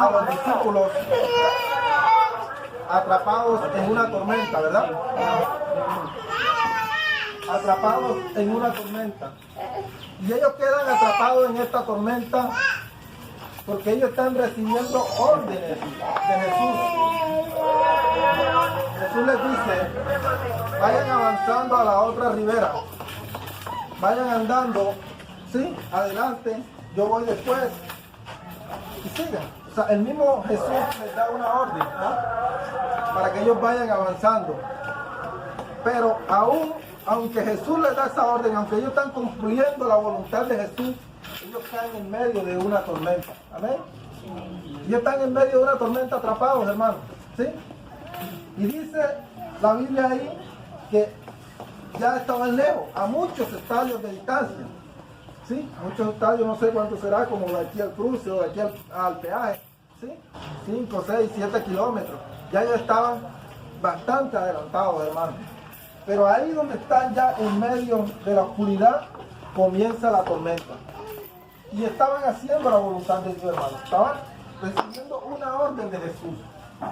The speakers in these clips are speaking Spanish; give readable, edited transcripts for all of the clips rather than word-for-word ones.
a los discípulos atrapados en una tormenta, ¿verdad? Atrapados en una tormenta. Y ellos quedan atrapados en esta tormenta porque ellos están recibiendo órdenes de Jesús. Jesús les dice, vayan avanzando a la otra ribera. Vayan andando, ¿sí? Adelante, yo voy después. Y sigan. O sea, el mismo Jesús les da una orden, ¿no? Para que ellos vayan avanzando. Pero aunque Jesús les da esa orden, aunque ellos están cumpliendo la voluntad de Jesús, ellos están en medio de una tormenta. Amén. Ellos están en medio de una tormenta atrapados, hermanos. ¿Sí? Y dice la Biblia ahí que ya estaban lejos, a muchos estadios de distancia. ¿Sí? Muchos estadios, no sé cuánto será, como de aquí al cruce o de aquí al peaje. ¿Sí? 5, 6, 7 kilómetros. Ya ellos estaban bastante adelantados, hermanos. Pero ahí donde están ya en medio de la oscuridad, comienza la tormenta. Y estaban haciendo la voluntad de Dios, hermanos. Estaban recibiendo una orden de Jesús.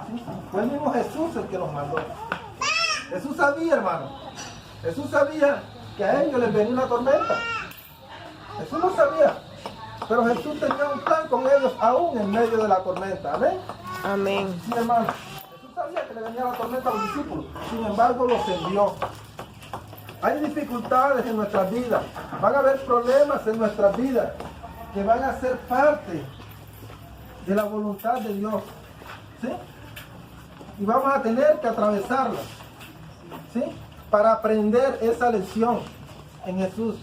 ¿Sí? Fue el mismo Jesús el que los mandó. Jesús sabía, hermano. Jesús sabía que a ellos les venía una tormenta. Jesús lo sabía. Pero Jesús tenía un plan con ellos aún en medio de la tormenta. Amén. Amén. Sí, hermano. Jesús sabía que le venía la tormenta a los discípulos. Sin embargo, los envió. Hay dificultades en nuestras vidas. Van a haber problemas en nuestras vidas que van a ser parte de la voluntad de Dios. ¿Sí? Y vamos a tener que atravesarlas. ¿Sí? Para aprender esa lección en Jesús.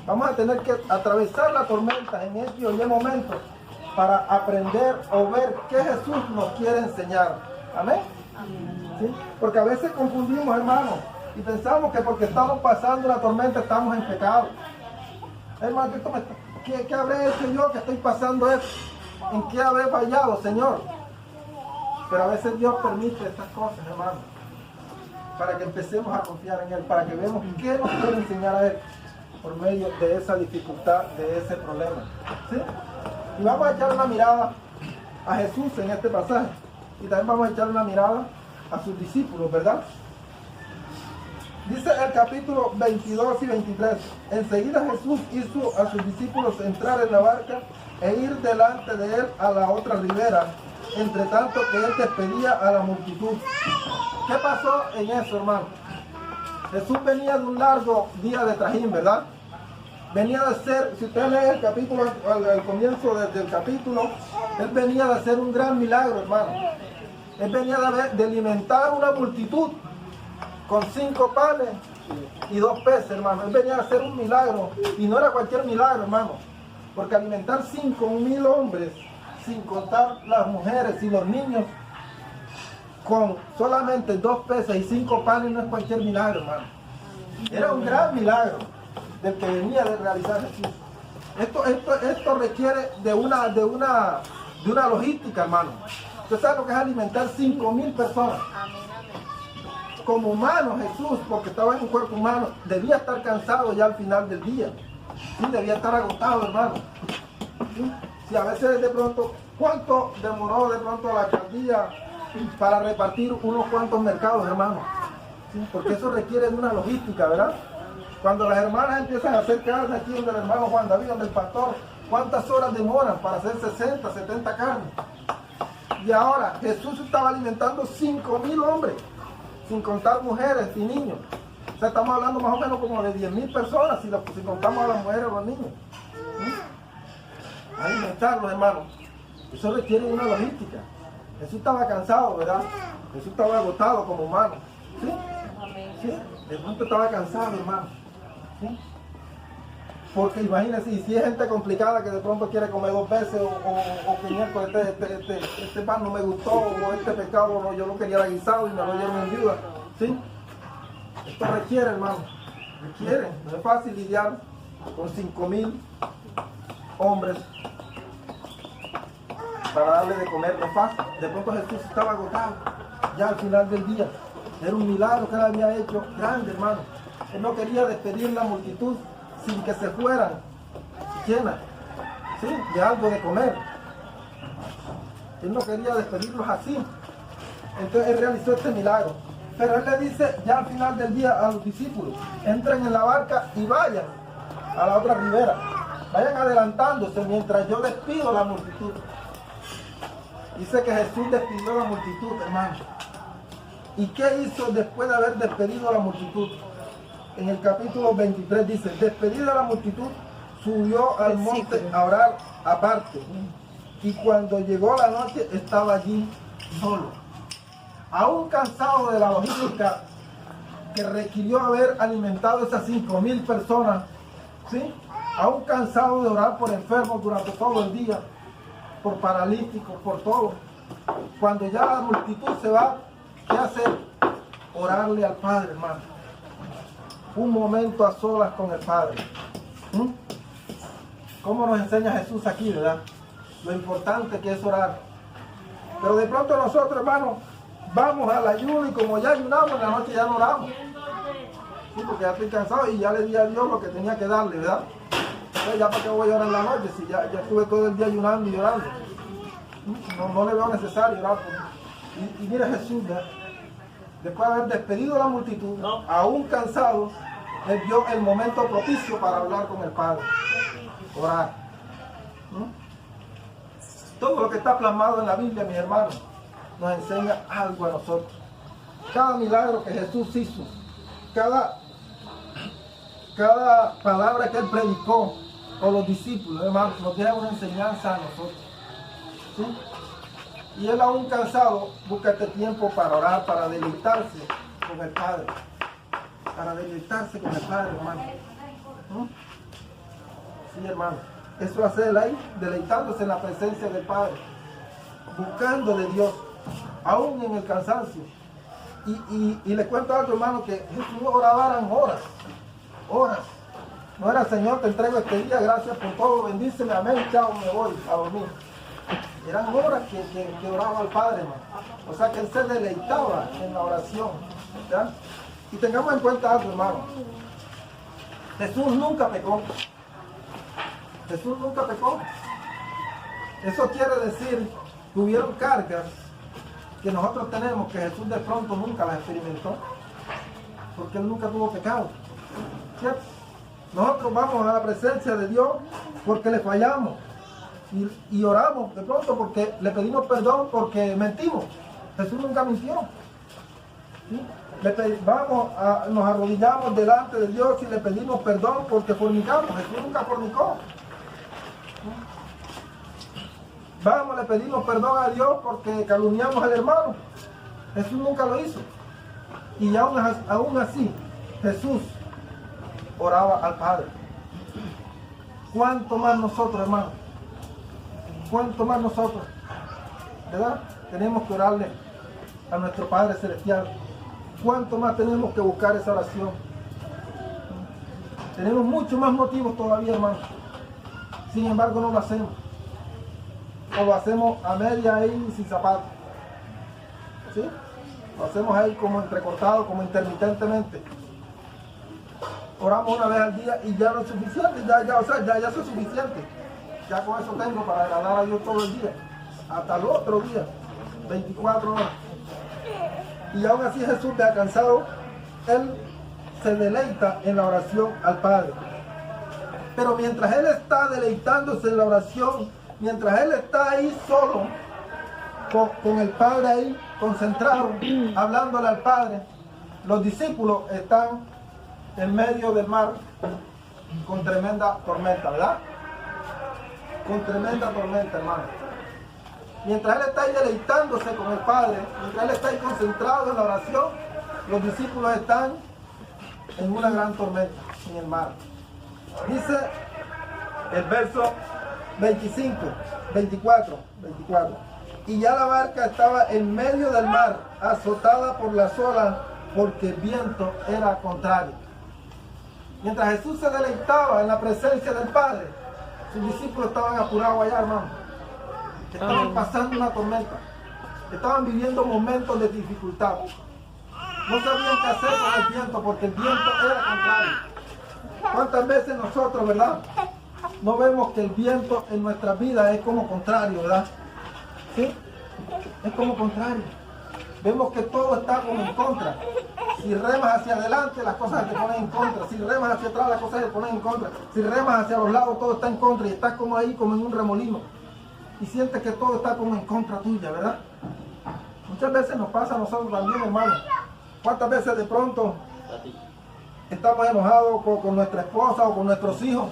Vamos a tener que atravesar la tormenta en este y en momentos para aprender o ver qué Jesús nos quiere enseñar. Amén. ¿Sí? Porque a veces confundimos, hermanos, y pensamos que porque estamos pasando la tormenta estamos en pecado. Hermano, ¿qué habré hecho yo que estoy pasando esto? ¿En qué habré fallado, Señor? Pero a veces Dios permite estas cosas, hermano, para que empecemos a confiar en Él, para que veamos qué nos quiere enseñar a Él por medio de esa dificultad, de ese problema. ¿Sí? Y vamos a echar una mirada a Jesús en este pasaje. Y también vamos a echar una mirada a sus discípulos, ¿verdad? Dice el capítulo 22 y 23. Enseguida Jesús hizo a sus discípulos entrar en la barca e ir delante de él a la otra ribera, entre tanto que él despedía a la multitud. ¿Qué pasó en eso, hermano? Jesús venía de un largo día de trajín, ¿verdad? Venía de hacer, si usted lee el capítulo, al comienzo del capítulo, él venía de hacer un gran milagro, hermano. Él venía de alimentar una multitud con 5 panes y 2 peces, hermano. Él venía a hacer un milagro, y no era cualquier milagro, hermano, porque alimentar 5,000 hombres, sin contar las mujeres y los niños, con solamente 2 peces y 5 panes no es cualquier milagro, hermano. Era un gran milagro del que venía de realizar Jesús. Esto requiere de una logística, hermano. Usted sabe lo que es alimentar 5,000 personas. Como humano, Jesús, porque estaba en un cuerpo humano, debía estar cansado ya al final del día. Sí, debía estar agotado, hermano. ¿Sí? Si a veces de pronto, ¿cuánto demoró de pronto la alcaldía para repartir unos cuantos mercados, hermano? ¿Sí? Porque eso requiere de una logística, ¿verdad? Cuando las hermanas empiezan a hacer carne aquí donde el hermano Juan David, donde el pastor, ¿cuántas horas demoran para hacer 60, 70 carnes? Y ahora Jesús estaba alimentando 5,000 hombres, sin contar mujeres y niños. O sea, estamos hablando más o menos como de 10,000 personas si contamos a las mujeres o a los niños. ¿Sí? Alimentarlos, hermanos. Eso requiere una logística. Jesús estaba cansado, ¿verdad? Jesús estaba agotado como humano. ¿Sí? ¿Sí? De pronto estaba cansado, hermano. ¿Sí? Porque imagínense, y si es gente complicada que de pronto quiere comer 2 veces o que miércoles este pan no me gustó, o este pescado no, yo lo quería guisado y me lo dieron en viuda. ¿Sí? Esto requiere, hermano, requiere. No es fácil lidiar con 5,000 hombres para darle de comer, no es fácil. De pronto Jesús estaba agotado ya al final del día. Era un milagro que él había hecho grande, hermano. Él no quería despedir la multitud sin que se fueran llenas, ¿sí?, de algo de comer. Él no quería despedirlos así. Entonces él realizó este milagro. Pero él le dice ya al final del día a los discípulos, entren en la barca y vayan a la otra ribera. Vayan adelantándose mientras yo despido a la multitud. Dice que Jesús despidió a la multitud, hermano. ¿Y qué hizo después de haber despedido a la multitud? En el capítulo 23 dice, despedida la multitud, subió al monte a orar aparte. Y cuando llegó la noche, estaba allí solo. Aún cansado de la logística que requirió haber alimentado esas 5,000 personas, ¿sí? Aún cansado de orar por enfermos durante todo el día, por paralíticos, por todo. Cuando ya la multitud se va, ¿qué hacer? Orarle al Padre, hermano. Un momento a solas con el Padre. ¿Cómo nos enseña Jesús aquí, verdad? Lo importante que es orar. Pero de pronto nosotros, hermano, vamos al ayuno y como ya ayunamos, en la noche ya no oramos. Sí, porque ya estoy cansado y ya le di a Dios lo que tenía que darle, ¿verdad? Entonces, ya para qué voy a orar en la noche si ya estuve todo el día ayunando y orando. No le veo necesario orar. Y mira Jesús, ¿verdad? Después de haber despedido a la multitud, aún cansado, él vio el momento propicio para hablar con el Padre. Orar. Todo lo que está plasmado en la Biblia, mis hermanos, nos enseña algo a nosotros. Cada milagro que Jesús hizo, cada palabra que Él predicó con los discípulos, hermanos, nos deja una enseñanza a nosotros. ¿Sí? Y Él aún cansado busca este tiempo para orar, para deleitarse con el Padre. Para deleitarse con el Padre, hermano. Sí, hermano. Eso hace Él ahí, deleitándose en la presencia del Padre. Buscando de Dios, aún en el cansancio. Y le cuento algo, hermano, que Jesús oraba eran horas. No era, Señor, te entrego este día, gracias por todo, bendíceme, amén, chao, me voy a dormir. Eran horas que oraba al Padre, hermano. O sea que Él se deleitaba en la oración. ¿Ya? Y tengamos en cuenta algo, hermano. Jesús nunca pecó. Jesús nunca pecó. Eso quiere decir que hubieron cargas que nosotros tenemos que Jesús de pronto nunca las experimentó. Porque Él nunca tuvo pecado. ¿Cierto? Nosotros vamos a la presencia de Dios porque le fallamos. Y oramos de pronto porque le pedimos perdón porque mentimos. Jesús nunca mintió. ¿Sí? Nos arrodillamos delante de Dios y le pedimos perdón porque fornicamos. Jesús nunca fornicó. Le pedimos perdón a Dios porque calumniamos al hermano. Jesús nunca lo hizo. Y aún así, Jesús oraba al Padre. ¿Cuánto más nosotros, hermano? ¿Cuánto más nosotros? ¿Verdad? Tenemos que orarle a nuestro Padre Celestial. ¿Cuánto más tenemos que buscar esa oración? Tenemos muchos más motivos todavía, hermano. Sin embargo, no lo hacemos. O lo hacemos a media ahí sin zapatos. ¿Sí? Lo hacemos ahí como entrecortado, como intermitentemente. Oramos una vez al día y ya no es suficiente. Ya es suficiente. Ya con eso tengo para agradar a Dios todo el día. Hasta el otro día. 24 horas. Y aún así Jesús, de cansado, Él se deleita en la oración al Padre. Pero mientras Él está deleitándose en la oración, mientras Él está ahí solo, con el Padre ahí, concentrado, hablándole al Padre, los discípulos están en medio del mar con tremenda tormenta, ¿verdad? Con tremenda tormenta, hermano. Mientras Él está ahí deleitándose con el Padre, mientras Él está ahí concentrado en la oración, los discípulos están en una gran tormenta en el mar. Dice el verso 24. Y ya la barca estaba en medio del mar, azotada por las olas, porque el viento era contrario. Mientras Jesús se deleitaba en la presencia del Padre, sus discípulos estaban apurados allá, hermano. Estaban pasando una tormenta. Estaban viviendo momentos de dificultad. No sabían qué hacer con el viento porque el viento era contrario. ¿Cuántas veces nosotros, verdad, no vemos que el viento en nuestra vida es como contrario, verdad? ¿Sí? es como contrario. Vemos que todo está como en contra. Si remas hacia adelante, las cosas se te ponen en contra. Si remas hacia atrás, las cosas se te ponen en contra. Si remas hacia los lados, todo está en contra. Y estás como ahí, como en un remolino. Y sientes que todo está como en contra tuya, ¿verdad? Muchas veces nos pasa a nosotros también, hermano. ¿Cuántas veces de pronto estamos enojados con nuestra esposa o con nuestros hijos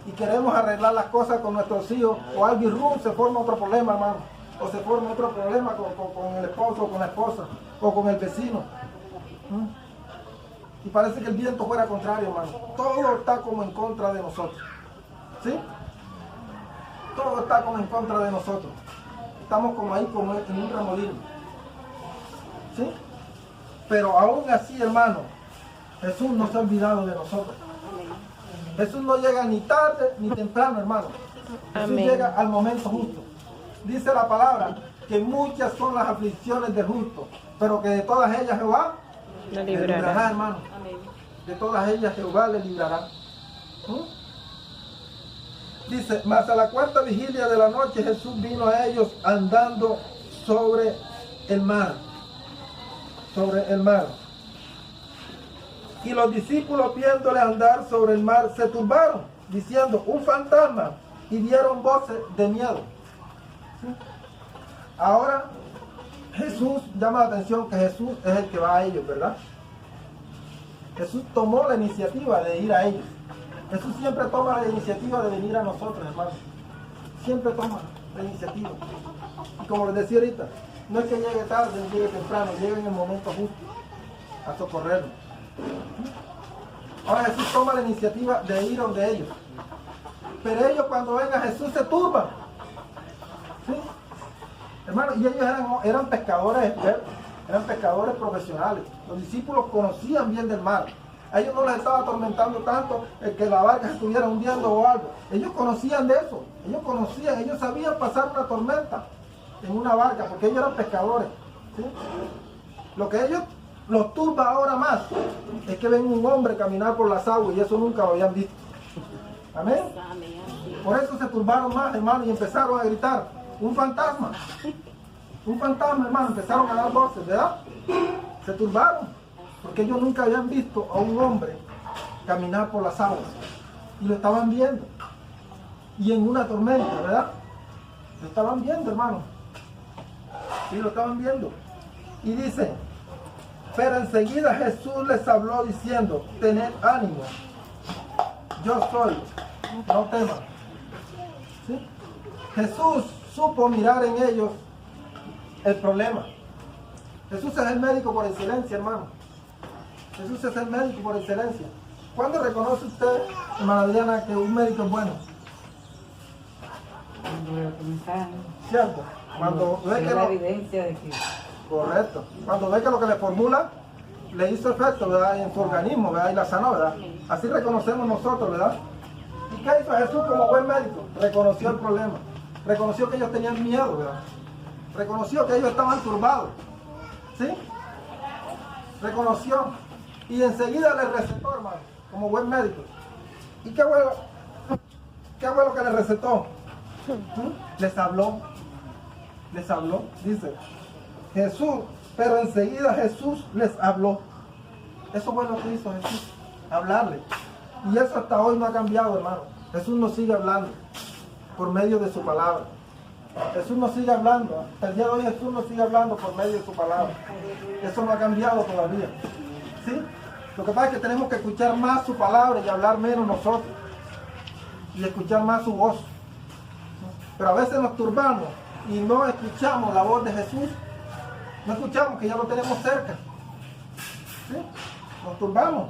y queremos arreglar las cosas con nuestros hijos, o algo irrumpe, se forma otro problema, hermano, o se forma otro problema con el esposo o con la esposa o con el vecino? Y parece que el viento fuera contrario, hermano. Todo está como en contra de nosotros, ¿sí? Todo está como en contra de nosotros. Estamos como ahí, como en un remolino, ¿sí? Pero aún así, hermano, Jesús no se ha olvidado de nosotros. Jesús no llega ni tarde ni temprano, hermano. Jesús llega al momento justo. Dice la palabra que muchas son las aflicciones del justo, pero que de todas ellas Jehová le librará, hermano. De todas ellas Jehová le librará. Dice, mas a la cuarta vigilia de la noche Jesús vino a ellos andando sobre el mar. Sobre el mar. Y los discípulos, viéndole andar sobre el mar, se turbaron, diciendo, un fantasma, y dieron voces de miedo. ¿Sí? Ahora, Jesús llama la atención que Jesús es el que va a ellos, ¿verdad? Jesús tomó la iniciativa de ir a ellos. Jesús siempre toma la iniciativa de venir a nosotros, hermanos. Siempre toma la iniciativa. Y como les decía ahorita, no es que llegue tarde, ni llegue temprano, llega en el momento justo a socorrernos. Ahora Jesús toma la iniciativa de ir donde ellos. Pero ellos cuando ven a Jesús se turban. ¿Sí? Hermano, y ellos eran pescadores expertos, eran pescadores profesionales. Los discípulos conocían bien del mar. A ellos no les estaba atormentando tanto el que la barca se estuviera hundiendo o algo. Ellos conocían de eso. Ellos conocían, ellos sabían pasar una tormenta en una barca, porque ellos eran pescadores. ¿Sí? Lo que ellos los turba ahora más es que ven un hombre caminar por las aguas y eso nunca lo habían visto. Amén. Por eso se turbaron más, hermano, y empezaron a gritar, un fantasma. Un fantasma, hermano, empezaron a dar voces, ¿verdad? Se turbaron, porque ellos nunca habían visto a un hombre caminar por las aguas. Y lo estaban viendo. Y en una tormenta, ¿verdad? Lo estaban viendo, hermano. Sí, lo estaban viendo. Y dice, pero enseguida Jesús les habló diciendo, tened ánimo, yo soy, no teman. ¿Sí? Jesús supo mirar en ellos el problema. Jesús es el médico por excelencia, hermano. Jesús es el médico por excelencia. ¿Cuándo reconoce usted, hermana Adriana, que un médico es bueno? ¿Cierto? Cuando ve que la evidencia de que... Correcto. Cuando ve que lo que le formula le hizo efecto, ¿verdad? En su organismo, ¿verdad? Y la sanó, ¿verdad? Así reconocemos nosotros, ¿verdad? ¿Y qué hizo Jesús como buen médico? Reconoció el problema. Reconoció que ellos tenían miedo, ¿verdad? Reconoció que ellos estaban turbados. ¿Sí? Reconoció. Y enseguida les recetó, hermano, como buen médico. ¿Y qué fue lo que les recetó? Les habló. Les habló, dice Jesús, pero enseguida Jesús les habló. Eso fue lo que hizo Jesús, hablarle. Y eso hasta hoy no ha cambiado, hermano. Jesús nos sigue hablando por medio de su palabra. Jesús nos sigue hablando. Hasta el día de hoy Jesús nos sigue hablando por medio de su palabra. Eso no ha cambiado todavía. ¿Sí? Lo que pasa es que tenemos que escuchar más su palabra y hablar menos nosotros. Y escuchar más su voz. Pero a veces nos turbamos y no escuchamos la voz de Jesús. No escuchamos que ya lo tenemos cerca. ¿Sí? Nos turbamos.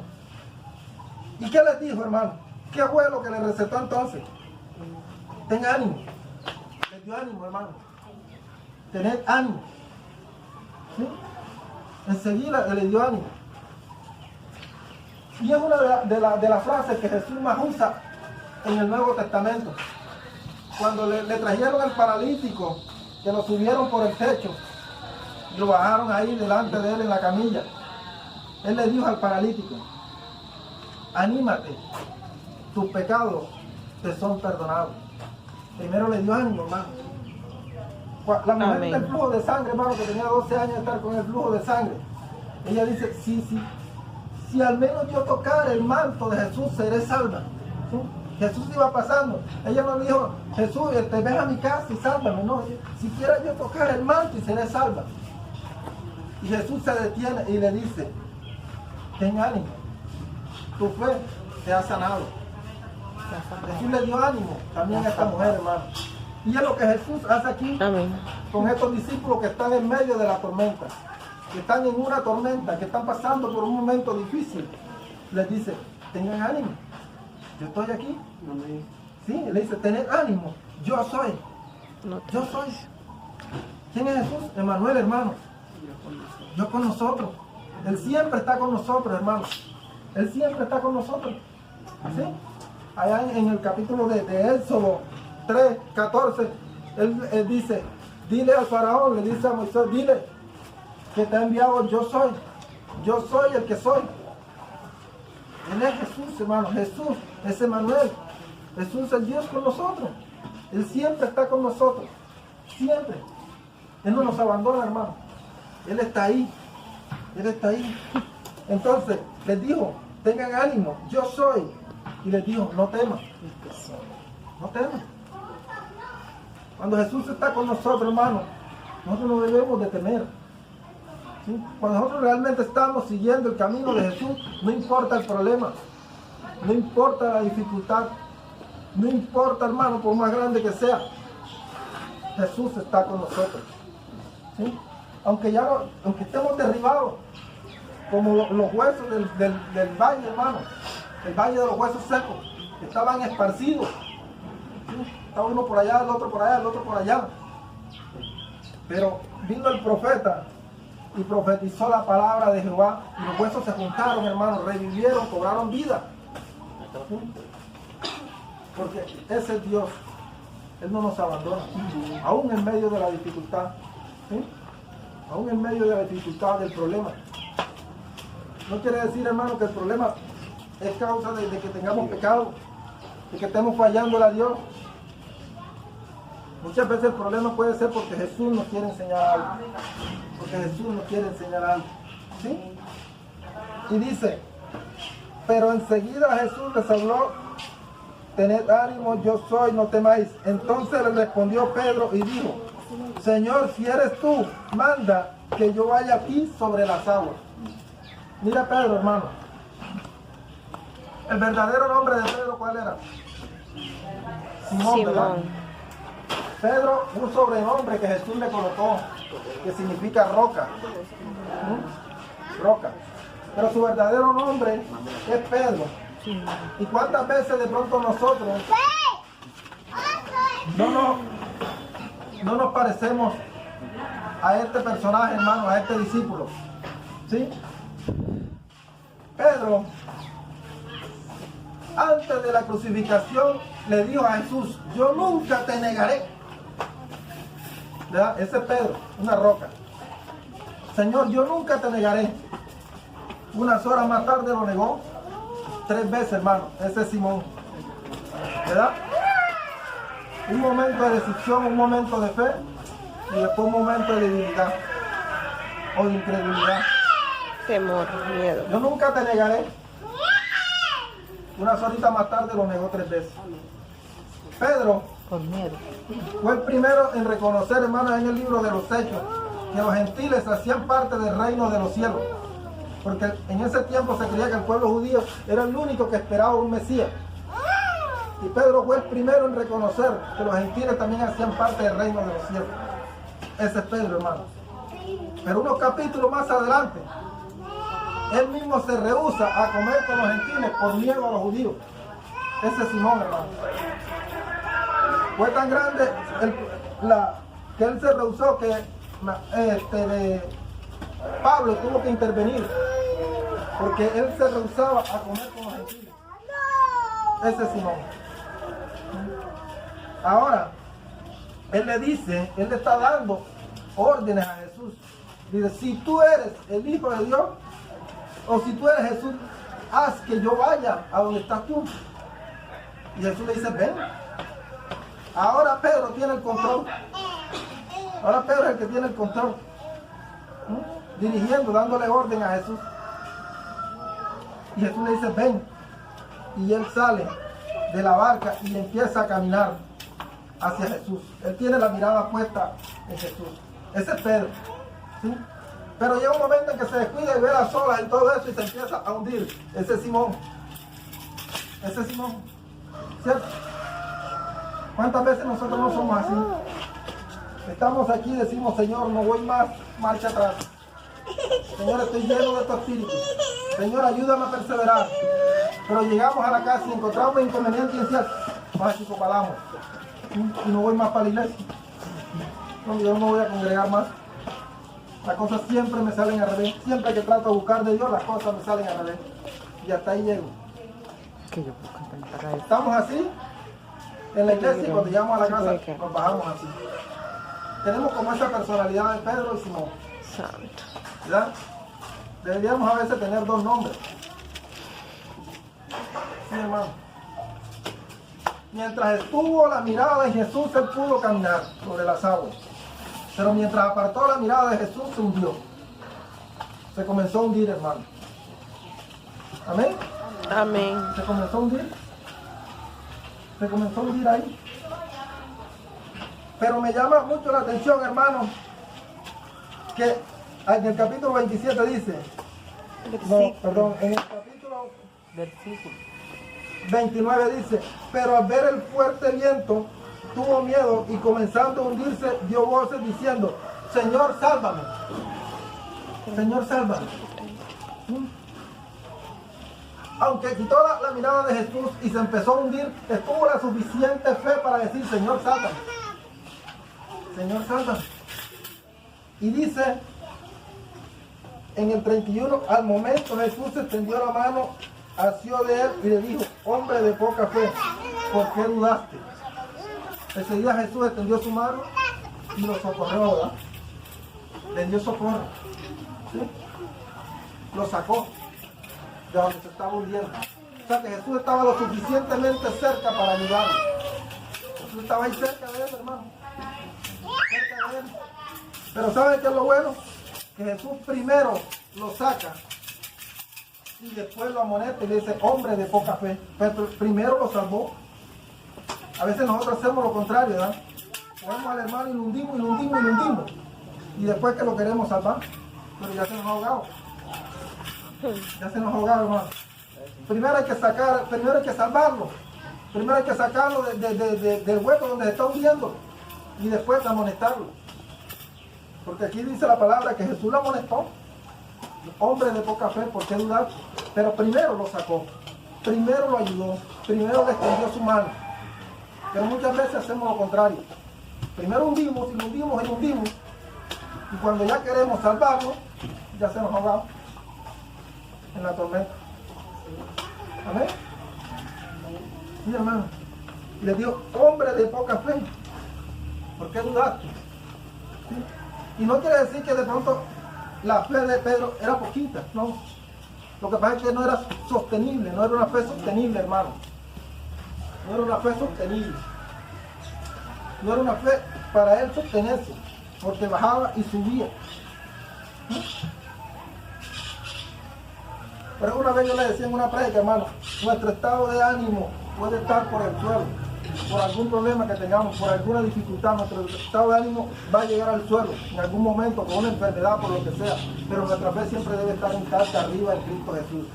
¿Y qué les dijo, hermano? ¿Qué fue lo que le recetó entonces? Ten ánimo. Les dio ánimo, hermano. Tened ánimo. ¿Sí? Enseguida le dio ánimo. Y es una de las frases que Jesús más usa en el Nuevo Testamento. Cuando le trajeron al paralítico, que lo subieron por el techo, y lo bajaron ahí delante de él en la camilla, él le dijo al paralítico, anímate, tus pecados te son perdonados. Primero le dio ánimo, hermano. La mujer Amén. del flujo de sangre, hermano, que tenía 12 años de estar con el flujo de sangre. Ella dice, si al menos yo tocar el manto de Jesús, seré salva. ¿Sí? Jesús iba pasando. Ella no dijo, Jesús, ven a mi casa y sálvame. No, siquiera yo tocar el manto y seré salva. Y Jesús se detiene y le dice, ten ánimo, tu fe te ha sanado. Jesús le dio ánimo también a esta mujer, hermano. Y es lo que Jesús hace aquí. Amén. Con estos discípulos que están en medio de la tormenta, que están en una tormenta, que están pasando por un momento difícil. Les dice, tengan ánimo, yo estoy aquí. Sí, le dice, tened ánimo, yo soy. Yo soy. ¿Quién es Jesús? Emmanuel, hermano. Yo con nosotros. Él siempre está con nosotros, hermano. Él siempre está con nosotros. ¿Sí? Allá en el capítulo de Éxodo 3, 14, él dice, dile al faraón, le dice a Moisés, dile que te ha enviado yo soy el que soy. Él es Jesús, hermano. Jesús es Emmanuel. Jesús es Dios con nosotros. Él siempre está con nosotros. Siempre. Él no nos abandona, hermano. Él está ahí. Él está ahí. Entonces, les dijo, tengan ánimo, yo soy. Y les dijo, no teman. No teman. Cuando Jesús está con nosotros, hermano, nosotros no debemos de temer. ¿Sí? Cuando nosotros realmente estamos siguiendo el camino de Jesús, no importa el problema, no importa la dificultad, no importa, hermano, por más grande que sea, Jesús está con nosotros. ¿Sí? Aunque estemos derribados, como los huesos del valle, hermano, el valle de los huesos secos, que estaban esparcidos. ¿Sí? Estaba uno por allá, el otro por allá, el otro por allá. Pero vino el profeta y profetizó la palabra de Jehová, y los huesos se juntaron, hermano, revivieron, cobraron vida. ¿Sí? Porque ese es Dios. Él no nos abandona, aún en medio de la dificultad. ¿Sí? Aún en medio de la dificultad del problema. No quiere decir, hermano, que el problema es causa de que tengamos pecado, de que estemos fallándole a Dios. Muchas veces el problema puede ser porque Jesús nos quiere enseñar algo. Porque Jesús nos quiere enseñar algo. ¿Sí? Y dice, pero enseguida Jesús les habló, tened ánimo, yo soy, no temáis. Entonces le respondió Pedro y dijo, Señor, si eres tú, manda que yo vaya aquí sobre las aguas. Mira Pedro, hermano. El verdadero nombre de Pedro, ¿cuál era? Simón, ¿verdad? Pedro, un sobrenombre que Jesús le colocó, que significa roca. Roca. Pero su verdadero nombre es Pedro. ¿Y cuántas veces de pronto nosotros no nos parecemos a este personaje, hermano, a este discípulo? ¿Sí? Pedro, antes de la crucificación, le dijo a Jesús, yo nunca te negaré. ¿Verdad? Ese es Pedro, una roca. Señor, yo nunca te negaré. Unas horas más tarde lo negó 3 veces, hermano. Ese es Simón. ¿Verdad? Un momento de decisión, un momento de fe y después un momento de debilidad o de incredulidad. Temor, miedo. Yo nunca te negaré. Unas horitas más tarde lo negó 3 veces. Pedro Con miedo. fue el primero en reconocer, hermanos, en el libro de los Hechos, que los gentiles hacían parte del reino de los cielos. Porque en ese tiempo se creía que el pueblo judío era el único que esperaba un Mesías. Y Pedro fue el primero en reconocer que los gentiles también hacían parte del reino de los cielos. Ese es Pedro, hermano. Pero unos capítulos más adelante, él mismo se rehúsa a comer con los gentiles por miedo a los judíos. Ese es Simón, hermano. Fue tan grande que él se rehusó que Pablo tuvo que intervenir, porque él se rehusaba a comer con los gentiles. Ese es Simón. Ahora, él le está dando órdenes a Jesús. Dice, si tú eres el Hijo de Dios, o si tú eres Jesús, haz que yo vaya a donde estás tú. Y Jesús le dice, ven. Ahora Pedro tiene el control. Ahora Pedro es el que tiene el control, dirigiendo, dándole orden a Jesús. Y Jesús le dice, ven. Y él sale de la barca y empieza a caminar hacia Jesús. Él tiene la mirada puesta en Jesús. Ese es Pedro, ¿sí? Pero llega un momento en que se descuida y ve las olas y todo eso y se empieza a hundir. Ese es Simón. Ese es Simón. ¿Cierto? ¿Cuántas veces nosotros no somos así? Estamos aquí y decimos, Señor, no voy más, marcha atrás. Señor, estoy lleno de tu espíritu. Señor, ayúdame a perseverar. Pero llegamos a la casa y encontramos inconvenientes y decías, más chico, paramos. Y no voy más para la iglesia. No, yo no voy a congregar más. Las cosas siempre me salen al revés. Siempre que trato de buscar de Dios, las cosas me salen al revés. Y hasta ahí llego. Estamos así en la iglesia y cuando llegamos a la casa nos bajamos así. Tenemos como esa personalidad de Pedro y Simón. Santo. ¿Verdad? Deberíamos a veces tener dos nombres. Sí, hermano. Mientras estuvo la mirada de Jesús, él pudo caminar sobre las aguas. Pero mientras apartó la mirada de Jesús, se hundió. Se comenzó a hundir, hermano. Amén. Amén. Se comenzó a hundir. Se comenzó a hundir ahí. Pero me llama mucho la atención, hermano, que en el capítulo 27 dice, no, perdón, en el capítulo 29 dice, pero al ver el fuerte viento, tuvo miedo y comenzando a hundirse, dio voces diciendo, Señor, sálvame. Señor, sálvame. Aunque quitó la mirada de Jesús y se empezó a hundir, estuvo la suficiente fe para decir, Señor, sálvame. Señor, sálvame. Y dice, en el 31, al momento Jesús extendió la mano, asió de él y le dijo, hombre de poca fe, ¿por qué dudaste? Enseguida Jesús extendió su mano y lo socorrió, ¿verdad? Le dio socorro. ¿Sí? Lo sacó de donde se estaba hundiendo. O sea que Jesús estaba lo suficientemente cerca para ayudarlo. Jesús estaba ahí cerca de él, hermano. Cerca de él. Pero ¿saben qué es lo bueno? Que Jesús primero lo saca y después lo amonesta y le dice, hombre de poca fe. Pero primero lo salvó. A veces nosotros hacemos lo contrario, ¿verdad? Ponemos al hermano y lo hundimos. Y después que lo queremos salvar, pero ya se nos ha ahogado. Ya se nos ha ahogado, hermano. Primero hay que salvarlo. Primero hay que sacarlo del hueco donde se está hundiendo. Y después amonestarlo. Porque aquí dice la palabra que Jesús lo amonestó. Hombre de poca fe, ¿por qué dudar? Pero primero lo sacó. Primero lo ayudó. Primero le extendió su mano. Pero muchas veces hacemos lo contrario. Primero hundimos. Y cuando ya queremos salvarlo, ya se nos ahogamos en la tormenta. Amén. Sí, hermano. Y le dijo, hombre de poca fe, ¿por qué dudaste? ¿Sí? Y no quiere decir que de pronto la fe de Pedro era poquita, no. Lo que pasa es que no era sostenible, no era una fe sostenible, hermano. No era una fe sostenible. No era una fe para él sostenerse, porque bajaba y subía. Pero una vez yo le decía en una prédica, hermano, nuestro estado de ánimo puede estar por el suelo, por algún problema que tengamos, por alguna dificultad, nuestro estado de ánimo va a llegar al suelo en algún momento, con una enfermedad, por lo que sea, pero nuestra fe siempre debe estar intacta arriba en Cristo Jesús.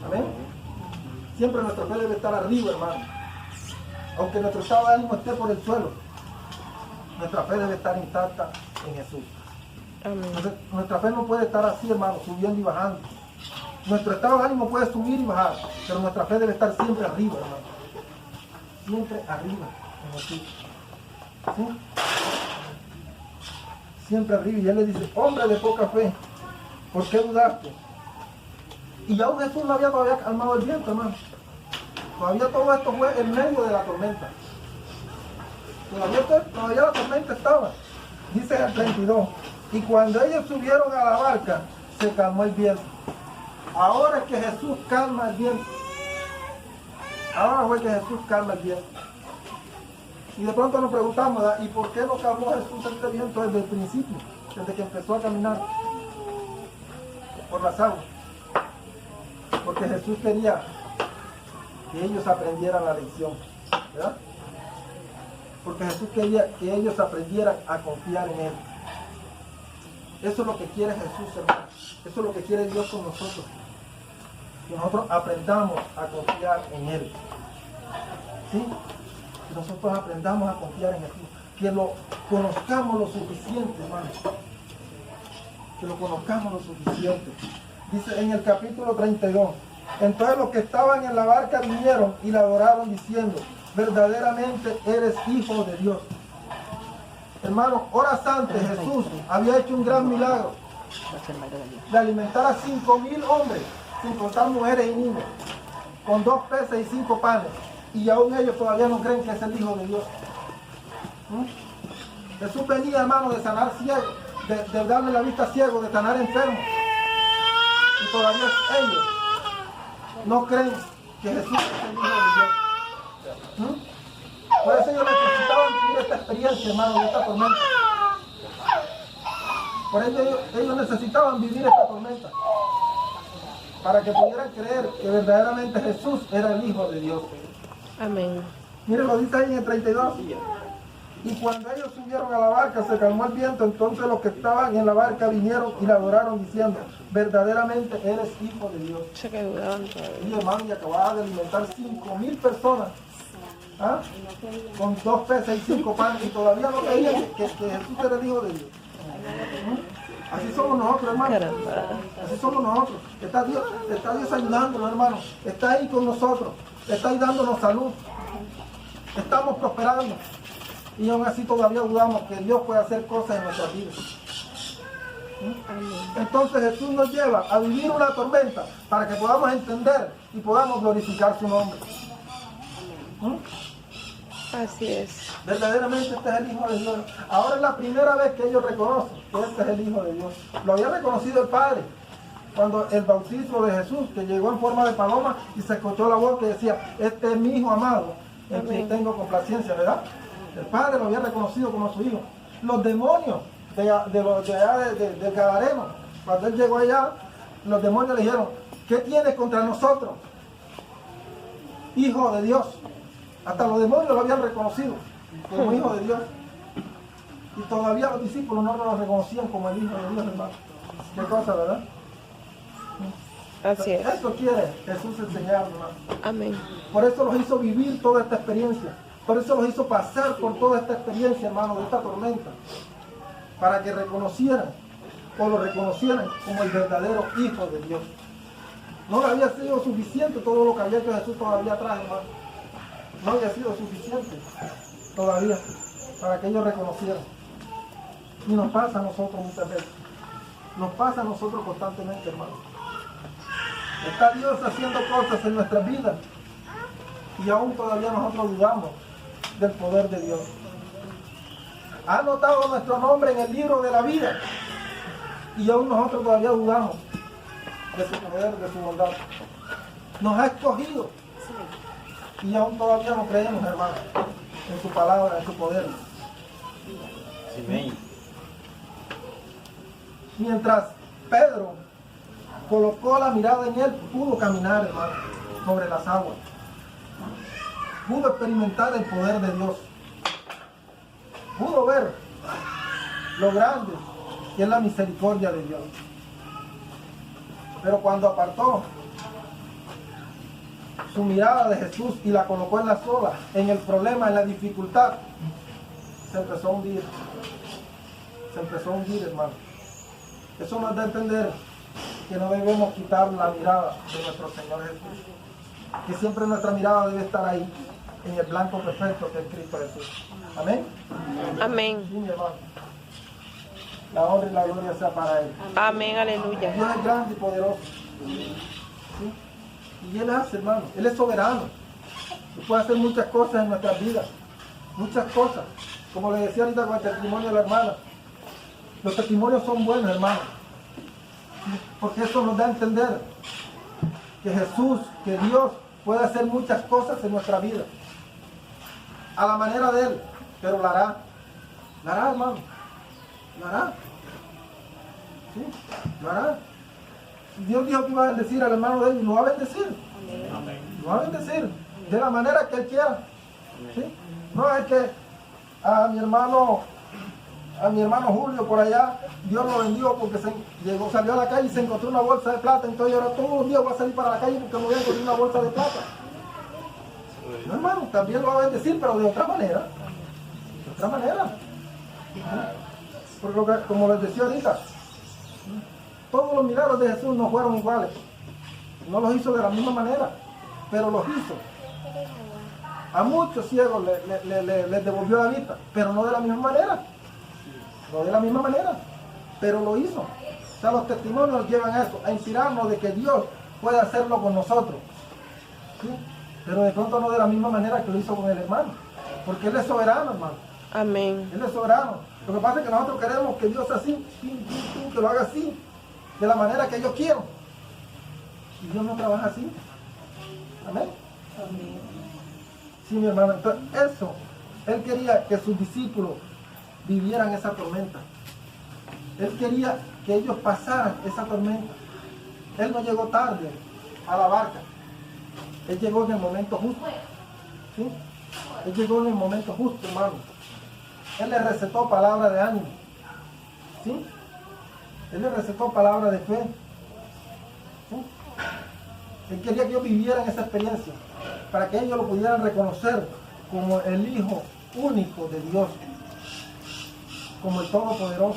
Amén. Siempre nuestra fe debe estar arriba, hermano. Aunque nuestro estado de ánimo esté por el suelo, nuestra fe debe estar intacta en Jesús. Amén. Nuestra fe no puede estar así, hermano, subiendo y bajando. Nuestro estado de ánimo puede subir y bajar, pero nuestra fe debe estar siempre arriba, hermano. Siempre arriba en Jesús. ¿Sí? Siempre arriba. Y él le dice, hombre de poca fe, ¿por qué dudaste? Y aún Jesús no había todavía calmado el viento, hermano. Todavía todo esto fue en medio de la tormenta. Todavía la tormenta estaba. Dice el 32. Y cuando ellos subieron a la barca, se calmó el viento. Ahora es que Jesús calma el viento. Ahora fue que Jesús calma el viento. Y de pronto nos preguntamos, ¿verdad? ¿Y por qué no calmó Jesús este viento desde el principio? Desde que empezó a caminar por las aguas. Porque Jesús quería que ellos aprendieran la lección, ¿verdad? Porque Jesús quería que ellos aprendieran a confiar en Él. Eso es lo que quiere Jesús, hermano. Eso es lo que quiere Dios con nosotros. Que nosotros aprendamos a confiar en Él. ¿Sí? Que nosotros aprendamos a confiar en Jesús. Que lo conozcamos lo suficiente, hermano. Que lo conozcamos lo suficiente. Dice en el capítulo 32. Entonces los que estaban en la barca vinieron y la adoraron diciendo, verdaderamente eres hijo de Dios. Hermano, horas antes Jesús había hecho un gran milagro de alimentar a 5,000 hombres, sin contar mujeres y niños, con 2 peces y 5 panes. Y aún ellos todavía no creen que es el Hijo de Dios. Jesús venía, hermano, de sanar ciegos, de darle la vista a ciegos, de sanar enfermos. Y todavía ellos no creen que Jesús es el Hijo de Dios. Por eso ellos necesitaban vivir esta experiencia, hermano, de esta tormenta. Por eso ellos necesitaban vivir esta tormenta. Para que pudieran creer que verdaderamente Jesús era el Hijo de Dios. Amén. Miren, lo dice ahí en el 32. Y cuando ellos subieron a la barca, se calmó el viento. Entonces los que estaban en la barca vinieron y la adoraron diciendo, verdaderamente eres Hijo de Dios. Se que dudaban todavía. Y hermano, y acababa de alimentar 5,000 personas. ¿Ah? Con 2 peces y 5 panes. Y todavía no creían que Jesús era el Hijo de Dios. Así somos nosotros, hermano. Así somos nosotros. Está Dios ayudándonos, hermano. Está ahí con nosotros. Está ahí dándonos salud. Estamos prosperando. Y aún así todavía dudamos que Dios puede hacer cosas en nuestras vidas. Entonces Jesús nos lleva a vivir una tormenta para que podamos entender y podamos glorificar su nombre. Así es. Verdaderamente este es el Hijo de Dios. Ahora es la primera vez que ellos reconocen que este es el Hijo de Dios. Lo había reconocido el Padre cuando el bautismo de Jesús, que llegó en forma de paloma y se escuchó la voz que decía, este es mi Hijo amado, en quien tengo complacencia, ¿verdad? El Padre lo había reconocido como su Hijo. Los demonios del Gadareno, cuando él llegó allá, los demonios le dijeron, ¿qué tienes contra nosotros? Hijo de Dios. Hasta los demonios lo habían reconocido como Hijo de Dios. Y todavía los discípulos no lo reconocían como el Hijo de Dios, hermano. Qué cosa, ¿verdad? Así es. Eso quiere Jesús enseñarnos, hermano. Amén. Por eso los hizo vivir toda esta experiencia. Por eso los hizo pasar por toda esta experiencia, hermano, de esta tormenta. Para que reconocieran, o lo reconocieran como el verdadero Hijo de Dios. No le había sido suficiente todo lo que había hecho Jesús todavía atrás, hermano. No había sido suficiente todavía para que ellos reconocieran. Y nos pasa a nosotros muchas veces. Nos pasa a nosotros constantemente, hermano. Está Dios haciendo cosas en nuestras vidas y aún todavía nosotros dudamos del poder de Dios. Ha anotado nuestro nombre en el libro de la vida y aún nosotros todavía dudamos de su poder, de su bondad. Nos ha escogido y aún todavía no creemos, hermano, en su palabra, en su poder. Amén. Mientras Pedro colocó la mirada en él, pudo caminar, hermano, sobre las aguas. Pudo experimentar el poder de Dios. Pudo ver lo grande que es la misericordia de Dios. Pero cuando apartó su mirada de Jesús y la colocó en la sola, en el problema, en la dificultad, se empezó a hundir. Se empezó a hundir, hermano. Eso nos da a entender que no debemos quitar la mirada de nuestro Señor Jesús. Que siempre nuestra mirada debe estar ahí, en el blanco perfecto que es Cristo Jesús. Amén. Amén. Sí, mi hermano. La honra y la gloria sea para Él. Amén. Aleluya. Dios es grande y poderoso. ¿Sí? Y Él hace, hermano. Él es soberano. Y puede hacer muchas cosas en nuestras vidas. Muchas cosas. Como le decía ahorita con el testimonio de la hermana. Los testimonios son buenos, hermano. Porque eso nos da a entender que Jesús, que Dios puede hacer muchas cosas en nuestra vida. a la manera de Él, pero la hará. La hará, hermano. La hará. ¿Sí? Lo hará. Dios dijo que iba a bendecir al hermano de él y lo va a bendecir. Lo va a bendecir de la manera que Él quiera. ¿Sí? No es que a mi hermano Julio por allá, Dios lo bendijo porque salió a la calle y se encontró una bolsa de plata. Entonces ahora todos los días voy a salir para la calle porque me voy a encontrar una bolsa de plata. No, hermano, también lo va a bendecir, pero de otra manera. De otra manera. Porque como les decía ahorita, todos los milagros de Jesús no fueron iguales. No los hizo de la misma manera, pero los hizo. A muchos ciegos les devolvió la vista, pero no de la misma manera. No de la misma manera, pero lo hizo. O sea, los testimonios llevan a eso, a inspirarnos de que Dios puede hacerlo con nosotros. ¿Sí? Pero de pronto no de la misma manera que lo hizo con el hermano. Porque Él es soberano, hermano. Amén. Él es soberano. Lo que pasa es que nosotros queremos que Dios sea así, que lo haga así, de la manera que yo quiero. Y Dios no trabaja así. Amén. Amén. Sí, mi hermano. Entonces, eso, Él quería que sus discípulos vivieran esa tormenta. Él quería que ellos pasaran esa tormenta. Él no llegó tarde a la barca. Él llegó en el momento justo. ¿Sí? Él llegó en el momento justo, hermano. Él le recetó palabra de ánimo. ¿Sí? Él le recetó palabra de fe. ¿Sí? Él quería que ellos vivieran esa experiencia para que ellos lo pudieran reconocer como el Hijo único de Dios, como el Todopoderoso.